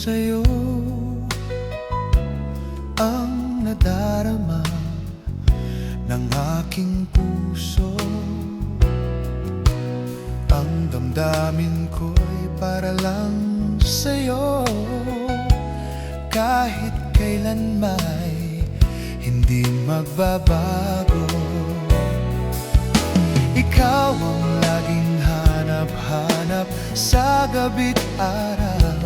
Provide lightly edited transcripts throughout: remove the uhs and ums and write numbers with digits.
sa'yo ang nadarama ng aking puso. Ang damdamin ko'y para lang sa'yo, kahit kailan may hindi magbabago. Ikaw ang laging hanap-hanap sa gabi't araw.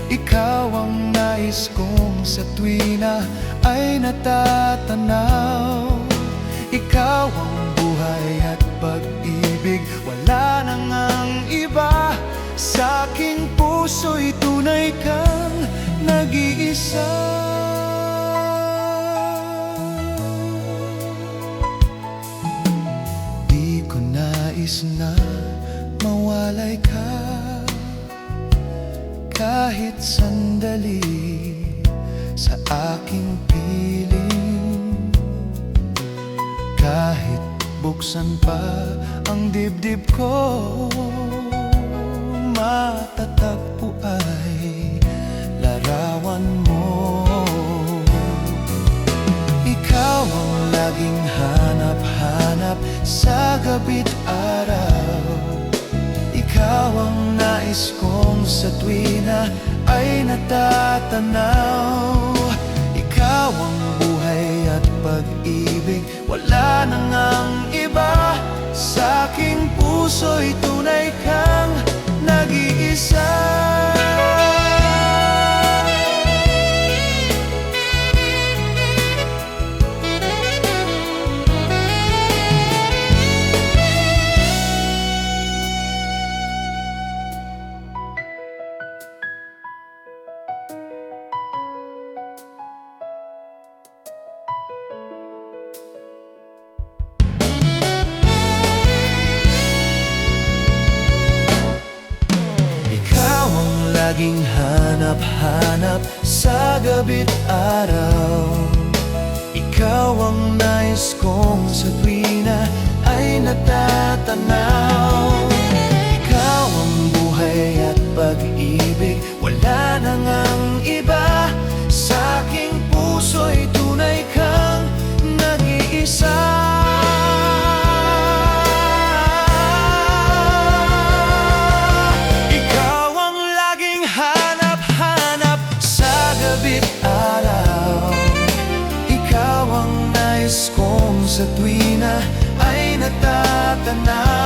Ikaw ang nais kong sa tuwina ay natatanaw. Ikaw ang buhay at pag-ibig, wala nang ang iba. Sa aking puso'y tunay kang nag-iisa. Di ko nais na mawalay ka kahit sandali sa aking piling. Kahit buksan pa ang dibdib ko, matatagpo ay larawan mo. Ikaw ang laging hanap-hanap sa gabi't araw. Ikaw ang nais kong sa tuwina ay natatanaw. Ikaw ang buhay at pag-ibig, wala nang ang iba. Sa aking puso'y tunay kang nag-iisa. Laging hanap-hanap sa gabi't araw. Ikaw ang nais kong sa tuwina ay natatanaw. Ikaw ang buhay at pag-ibig, wala nang ang iba. Sa aking puso'y tunay kang nag-iisa. Sa tuwina ay natatanaw.